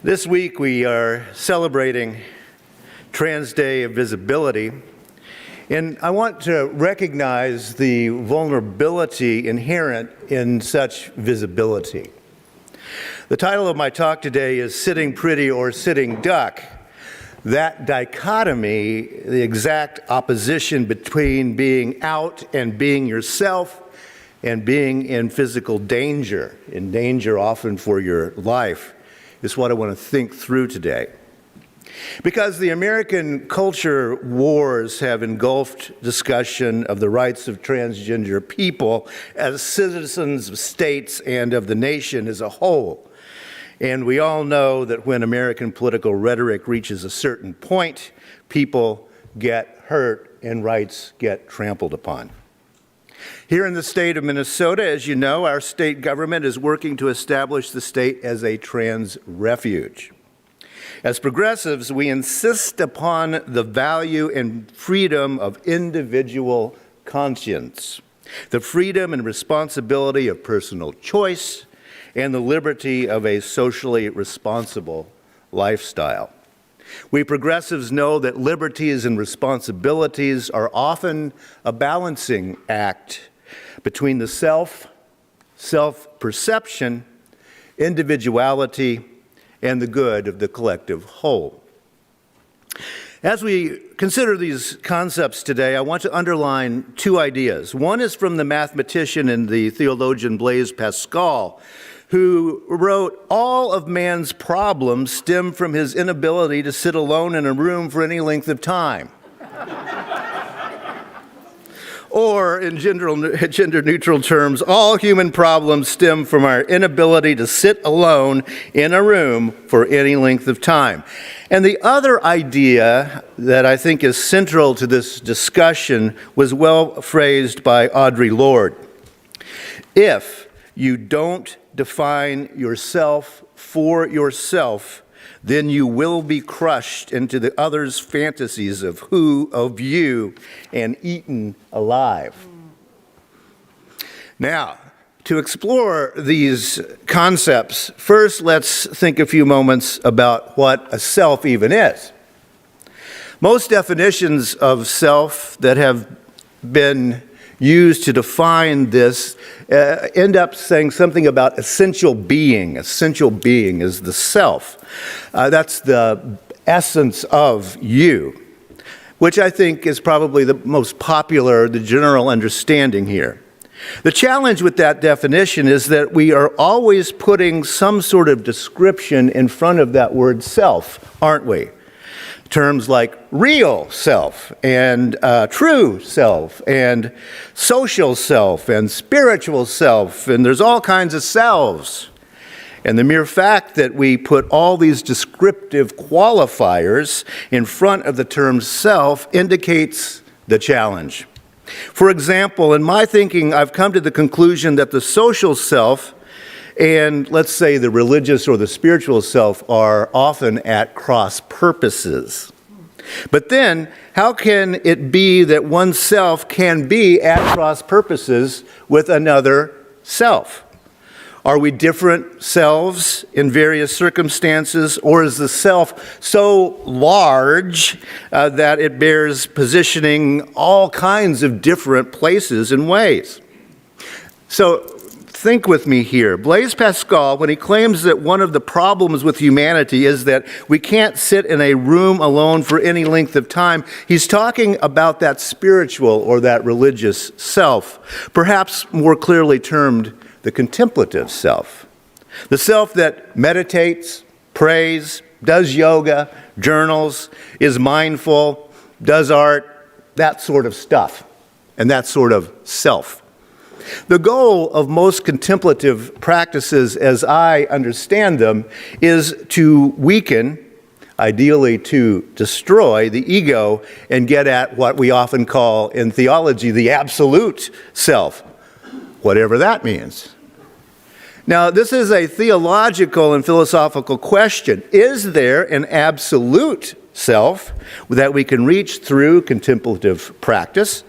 This week we are celebrating Trans Day of Visibility, and I want to recognize the vulnerability inherent in such visibility. The title of my talk today is Sitting Pretty or Sitting Duck. That dichotomy, the exact opposition between being out and being yourself and being in physical danger, in danger often for your life, is what I want to think through today. Because the American culture wars have engulfed discussion of the rights of transgender people as citizens of states and of the nation as a whole. And we all know that when American political rhetoric reaches a certain point, people get hurt and rights get trampled upon. Here in the state of Minnesota, as you know, our state government is working to establish the state as a trans refuge. As progressives, we insist upon the value and freedom of individual conscience, the freedom and responsibility of personal choice, and the liberty of a socially responsible lifestyle. We progressives know that liberties and responsibilities are often a balancing act between the self-perception, individuality, and the good of the collective whole. As we consider these concepts today, I want to underline two ideas. One is from the mathematician and the theologian Blaise Pascal, who wrote, "All of man's problems stem from his inability to sit alone in a room for any length of time." Or, in gender-neutral terms, all human problems stem from our inability to sit alone in a room for any length of time. And the other idea that I think is central to this discussion was well phrased by Audre Lorde. If you don't define yourself for yourself, then you will be crushed into the other's fantasies of you, and eaten alive. Now, to explore these concepts, first let's think a few moments about what a self even is. Most definitions of self that have been used to define this end up saying something about essential being. Essential being is the self. That's the essence of you, which I think is probably the most popular, the general understanding here. The challenge with that definition is that we are always putting some sort of description in front of that word self, aren't we? Terms like real self and true self and social self and spiritual self, and there's all kinds of selves. And the mere fact that we put all these descriptive qualifiers in front of the term self indicates the challenge. For example, in my thinking, I've come to the conclusion that the social self and, let's say, the religious or the spiritual self are often at cross purposes. But then, how can it be that one self can be at cross purposes with another self? Are we different selves in various circumstances, or is the self so large that it bears positioning all kinds of different places and ways? So, think with me here. Blaise Pascal, when he claims that one of the problems with humanity is that we can't sit in a room alone for any length of time, he's talking about that spiritual or that religious self, perhaps more clearly termed the contemplative self. The self that meditates, prays, does yoga, journals, is mindful, does art, that sort of stuff, and that sort of self. The goal of most contemplative practices, as I understand them, is to weaken, ideally to destroy, the ego and get at what we often call in theology the absolute self, whatever that means. Now, this is a theological and philosophical question. Is there an absolute self that we can reach through contemplative practice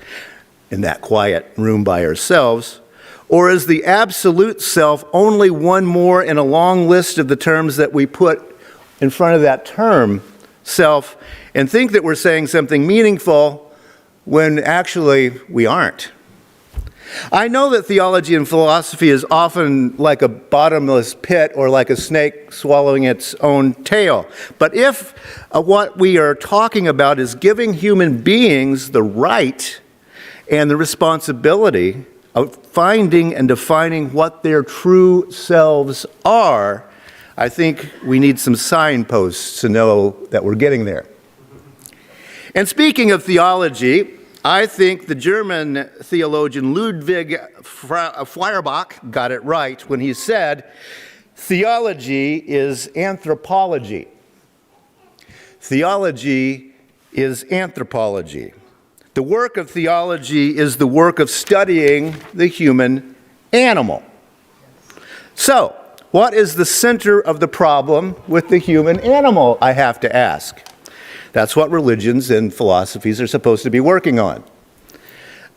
in that quiet room by ourselves? Or is the absolute self only one more in a long list of the terms that we put in front of that term, self, and think that we're saying something meaningful when actually we aren't. I know that theology and philosophy is often like a bottomless pit or like a snake swallowing its own tail. But if what we are talking about is giving human beings the right and the responsibility of finding and defining what their true selves are, I think we need some signposts to know that we're getting there. And speaking of theology, I think the German theologian Ludwig Feuerbach got it right when he said, theology is anthropology. Theology is anthropology. The work of theology is the work of studying the human animal. So, what is the center of the problem with the human animal, I have to ask? That's what religions and philosophies are supposed to be working on.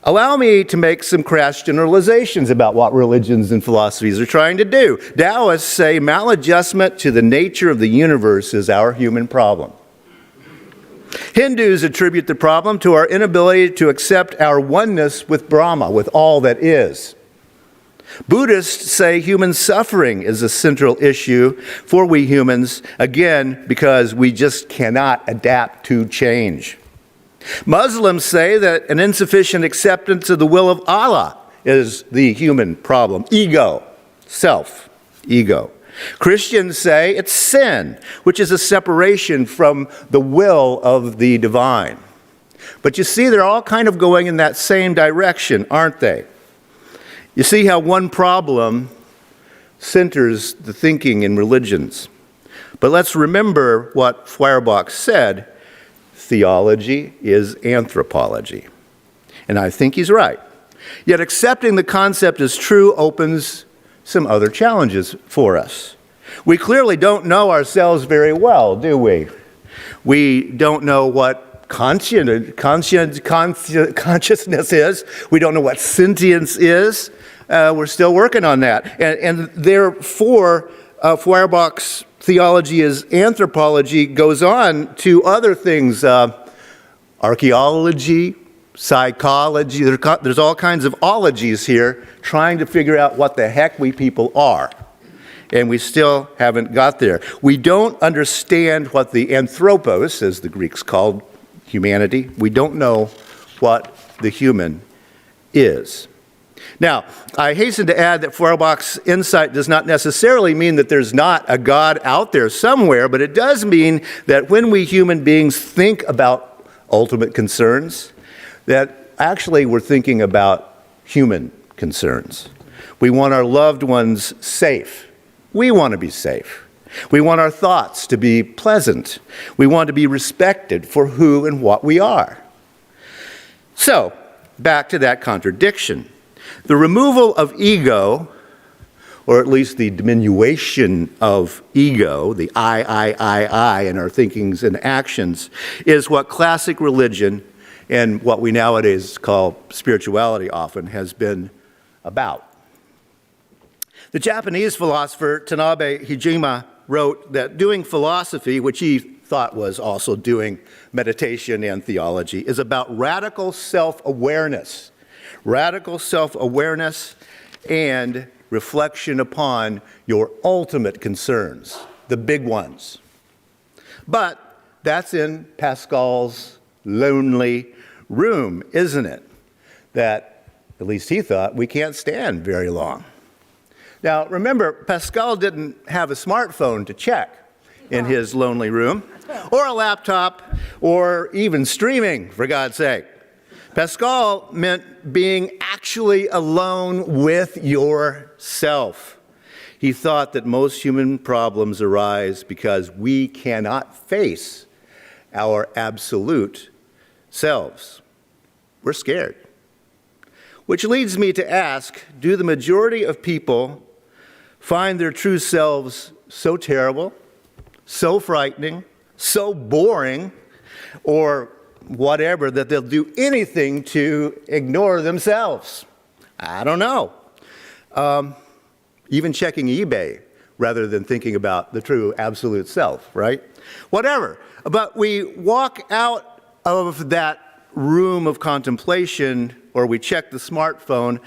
Allow me to make some crass generalizations about what religions and philosophies are trying to do. Taoists say maladjustment to the nature of the universe is our human problem. Hindus attribute the problem to our inability to accept our oneness with Brahma, with all that is. Buddhists say human suffering is a central issue for we humans, again, because we just cannot adapt to change. Muslims say that an insufficient acceptance of the will of Allah is the human problem. Ego, self, ego. Christians say it's sin, which is a separation from the will of the divine. But you see, they're all kind of going in that same direction, aren't they? You see how one problem centers the thinking in religions. But let's remember what Feuerbach said, theology is anthropology. And I think he's right. Yet accepting the concept as true opens some other challenges for us. We clearly don't know ourselves very well, do we? We don't know what consciousness is. We don't know what sentience is. We're still working on that. And therefore, Feuerbach's theology as anthropology goes on to other things, archaeology, psychology. There's all kinds of ologies here trying to figure out what the heck we people are. And we still haven't got there. We don't understand what the anthropos, as the Greeks called humanity, we don't know what the human is. Now, I hasten to add that Feuerbach's insight does not necessarily mean that there's not a God out there somewhere, but it does mean that when we human beings think about ultimate concerns, that actually we're thinking about human concerns. We want our loved ones safe. We want to be safe. We want our thoughts to be pleasant. We want to be respected for who and what we are. So, back to that contradiction. The removal of ego, or at least the diminution of ego, the I in our thinkings and actions, is what classic religion and what we nowadays call spirituality often has been about. The Japanese philosopher Tanabe Hijima wrote that doing philosophy, which he thought was also doing meditation and theology, is about radical self-awareness. Radical self-awareness and reflection upon your ultimate concerns, the big ones. But that's in Pascal's lonely room, isn't it? That, at least he thought, we can't stand very long. Now, remember, Pascal didn't have a smartphone to check in his lonely room, or a laptop, or even streaming, for God's sake. Pascal meant being actually alone with yourself. He thought that most human problems arise because we cannot face our absolute selves. We're scared. Which leads me to ask, do the majority of people find their true selves so terrible, so frightening, so boring, or whatever, that they'll do anything to ignore themselves? I don't know. Even checking eBay rather than thinking about the true absolute self, right? Whatever. But we walk out of that room of contemplation, or we check the smartphone.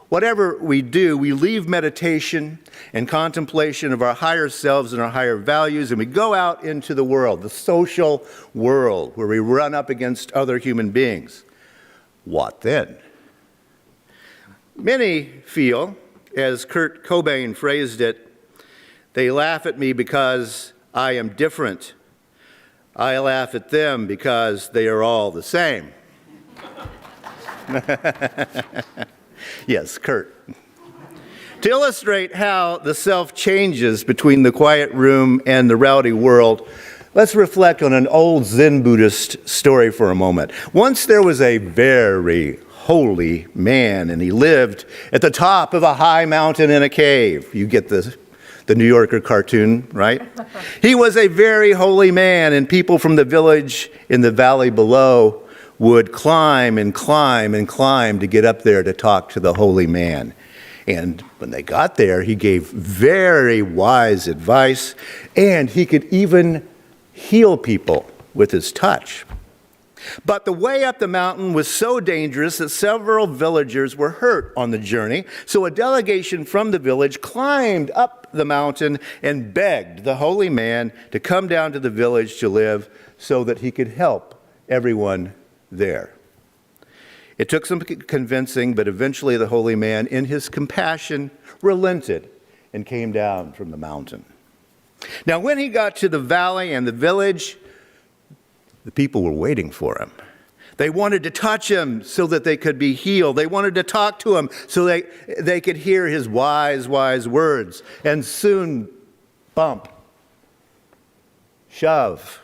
Whatever we do, we leave meditation and contemplation of our higher selves and our higher values, and we go out into the world, the social world, where we run up against other human beings. What then? Many feel, as Kurt Cobain phrased it, they laugh at me because I am different. I laugh at them because they are all the same. Yes, Kurt. To illustrate how the self changes between the quiet room and the rowdy world, let's reflect on an old Zen Buddhist story for a moment. Once there was a very holy man, and he lived at the top of a high mountain in a cave. You get the New Yorker cartoon, right? He was a very holy man, and people from the village in the valley below would climb and climb and climb to get up there to talk to the holy man. And when they got there, he gave very wise advice, and he could even heal people with his touch. But the way up the mountain was so dangerous that several villagers were hurt on the journey. So a delegation from the village climbed up the mountain and begged the holy man to come down to the village to live so that he could help everyone there. It took some convincing, but eventually the holy man, in his compassion, relented and came down from the mountain. Now, when he got to the valley and the village, the people were waiting for him. They wanted to touch him so that they could be healed. They wanted to talk to him so they could hear his wise, wise words. And soon, bump, shove,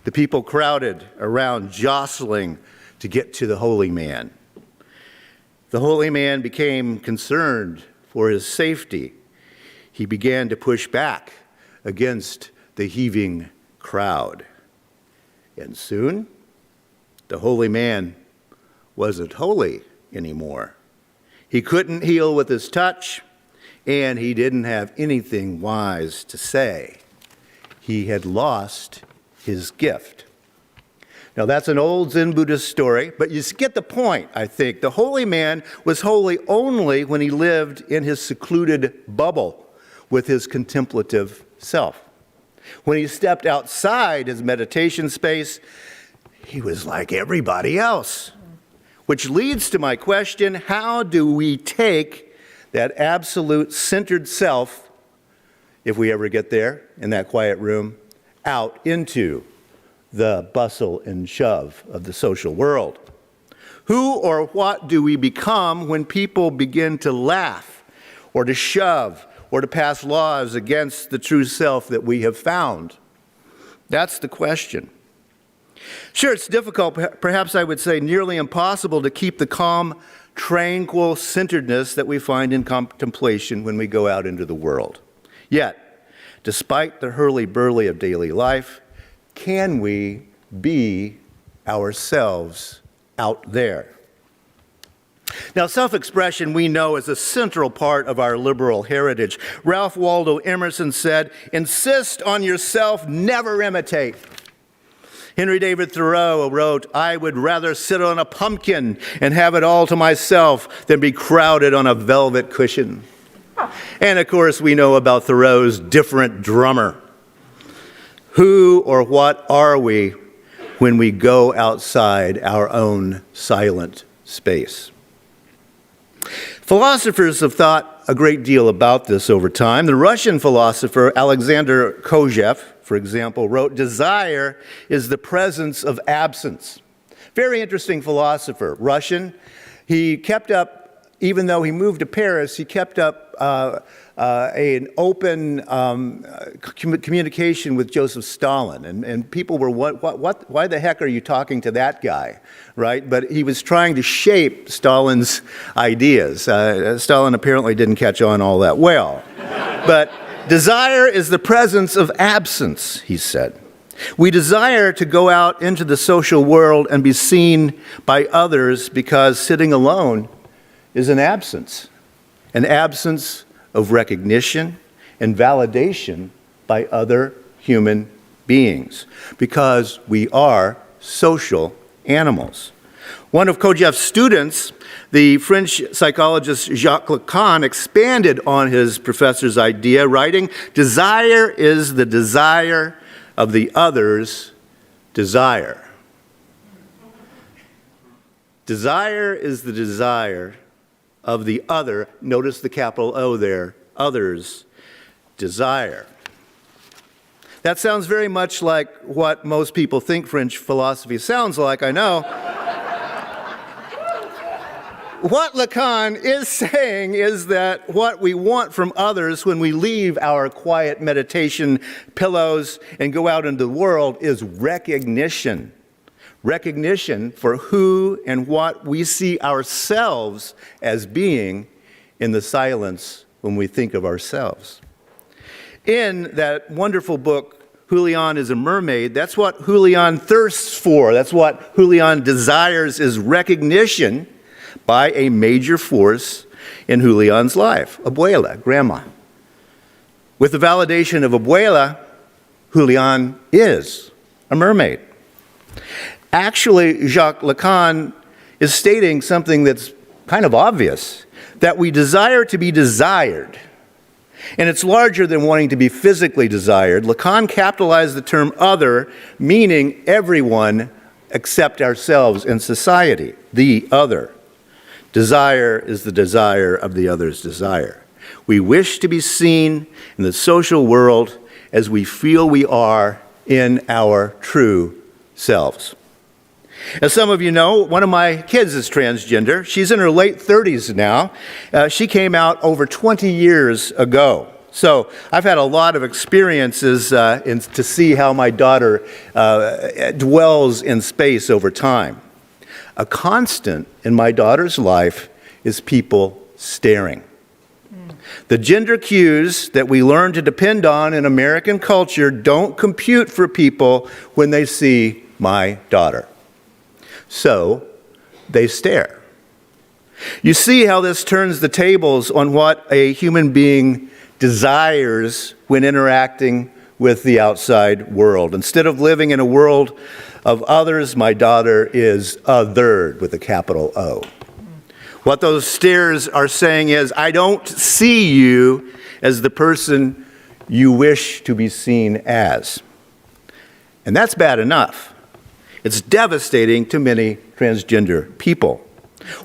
the people crowded around, jostling to get to the holy man. The holy man became concerned for his safety. He began to push back against the heaving crowd. And soon, the holy man wasn't holy anymore. He couldn't heal with his touch, and he didn't have anything wise to say. He had lost his gift. Now, that's an old Zen Buddhist story, but you get the point, I think. The holy man was holy only when he lived in his secluded bubble with his contemplative self. When he stepped outside his meditation space, he was like everybody else. Which leads to my question, how do we take that absolute centered self, if we ever get there in that quiet room, out into the bustle and shove of the social world? Who or what do we become when people begin to laugh or to shove or to pass laws against the true self that we have found? That's the question. Sure, it's difficult, perhaps I would say nearly impossible, to keep the calm, tranquil centeredness that we find in contemplation when we go out into the world. Yet, despite the hurly-burly of daily life, can we be ourselves out there? Now, self-expression, we know, is a central part of our liberal heritage. Ralph Waldo Emerson said, "Insist on yourself, never imitate." Henry David Thoreau wrote, "I would rather sit on a pumpkin and have it all to myself than be crowded on a velvet cushion." And of course, we know about Thoreau's different drummer. Who or what are we when we go outside our own silent space? Philosophers have thought a great deal about this over time. The Russian philosopher Alexander Kojev, for example, wrote, "Desire is the presence of absence." Very interesting philosopher, Russian. He kept up, even though he moved to Paris, he kept up an open communication with Joseph Stalin. And people were, why the heck are you talking to that guy, right? But he was trying to shape Stalin's ideas. Stalin apparently didn't catch on all that well. But desire is the presence of absence, he said. We desire to go out into the social world and be seen by others because sitting alone is an absence of recognition, and validation by other human beings, because we are social animals. One of Kojève's students, the French psychologist Jacques Lacan, expanded on his professor's idea, writing, "Desire is the desire of the other's desire." Desire is the desire of the other, notice the capital O there, other's desire. That sounds very much like what most people think French philosophy sounds like, I know. What Lacan is saying is that what we want from others when we leave our quiet meditation pillows and go out into the world is recognition. Recognition for who and what we see ourselves as being in the silence when we think of ourselves. In that wonderful book, Julian is a Mermaid, that's what Julian thirsts for. That's what Julian desires, is recognition by a major force in Julian's life, Abuela, grandma. With the validation of Abuela, Julian is a mermaid. Actually, Jacques Lacan is stating something that's kind of obvious, that we desire to be desired. And it's larger than wanting to be physically desired. Lacan capitalized the term other, meaning everyone except ourselves in society, the other. Desire is the desire of the other's desire. We wish to be seen in the social world as we feel we are in our true selves. As some of you know, one of my kids is transgender. She's in her late 30s now. She came out over 20 years ago. So I've had a lot of experiences to see how my daughter dwells in space over time. A constant in my daughter's life is people staring. The gender cues that we learn to depend on in American culture don't compute for people when they see my daughter. So they stare. You see how this turns the tables on what a human being desires when interacting with the outside world. Instead of living in a world of others, my daughter is othered with a capital O. What those stares are saying is, I don't see you as the person you wish to be seen as. And that's bad enough. It's devastating to many transgender people.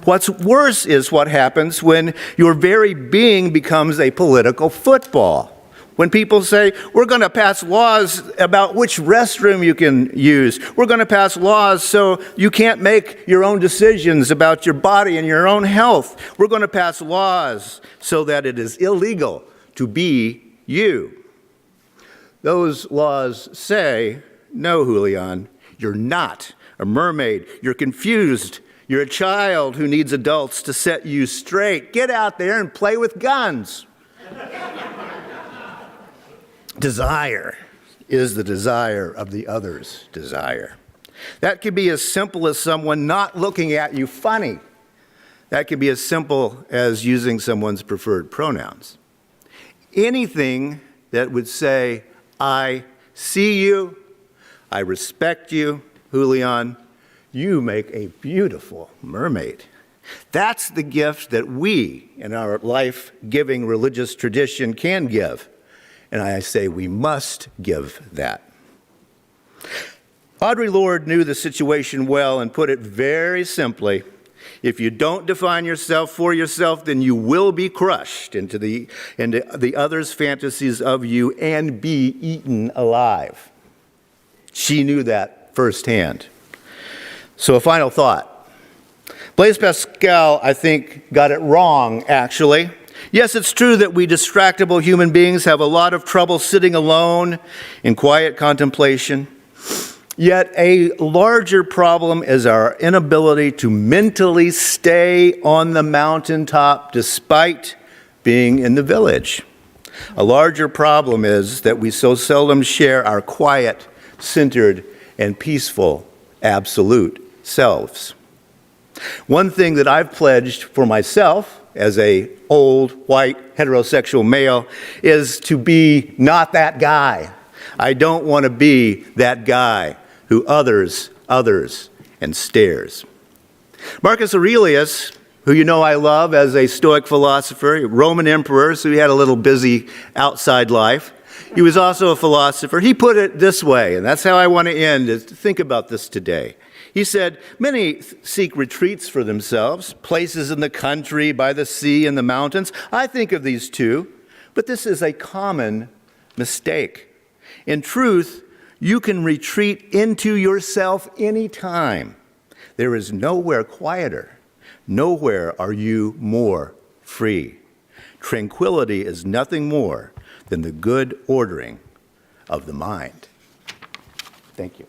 What's worse is what happens when your very being becomes a political football. When people say, we're going to pass laws about which restroom you can use. We're going to pass laws so you can't make your own decisions about your body and your own health. We're going to pass laws so that it is illegal to be you. Those laws say, no, Julian, you're not a mermaid. You're confused. You're a child who needs adults to set you straight. Get out there and play with guns. Desire is the desire of the other's desire. That could be as simple as someone not looking at you funny. That could be as simple as using someone's preferred pronouns. Anything that would say, I see you, I respect you, Julian, you make a beautiful mermaid. That's the gift that we, in our life-giving religious tradition, can give. And I say we must give that. Audre Lorde knew the situation well and put it very simply. If you don't define yourself for yourself, then you will be crushed into the other's fantasies of you and be eaten alive. She knew that firsthand. So a final thought. Blaise Pascal, I think, got it wrong, actually. Yes, it's true that we distractible human beings have a lot of trouble sitting alone in quiet contemplation. Yet a larger problem is our inability to mentally stay on the mountaintop despite being in the village. A larger problem is that we so seldom share our quiet, centered, and peaceful absolute selves. One thing that I've pledged for myself as a old, white, heterosexual male is to be not that guy. I don't want to be that guy who others, and stares. Marcus Aurelius, who you know I love as a Stoic philosopher, Roman emperor, so he had a little busy outside life. He was also a philosopher. He put it this way, and that's how I want to end, is to think about this today. He said, many seek retreats for themselves, places in the country, by the sea, and the mountains. I think of these two, but this is a common mistake. In truth, you can retreat into yourself anytime. There is nowhere quieter. Nowhere are you more free. Tranquility is nothing more than the good ordering of the mind. Thank you.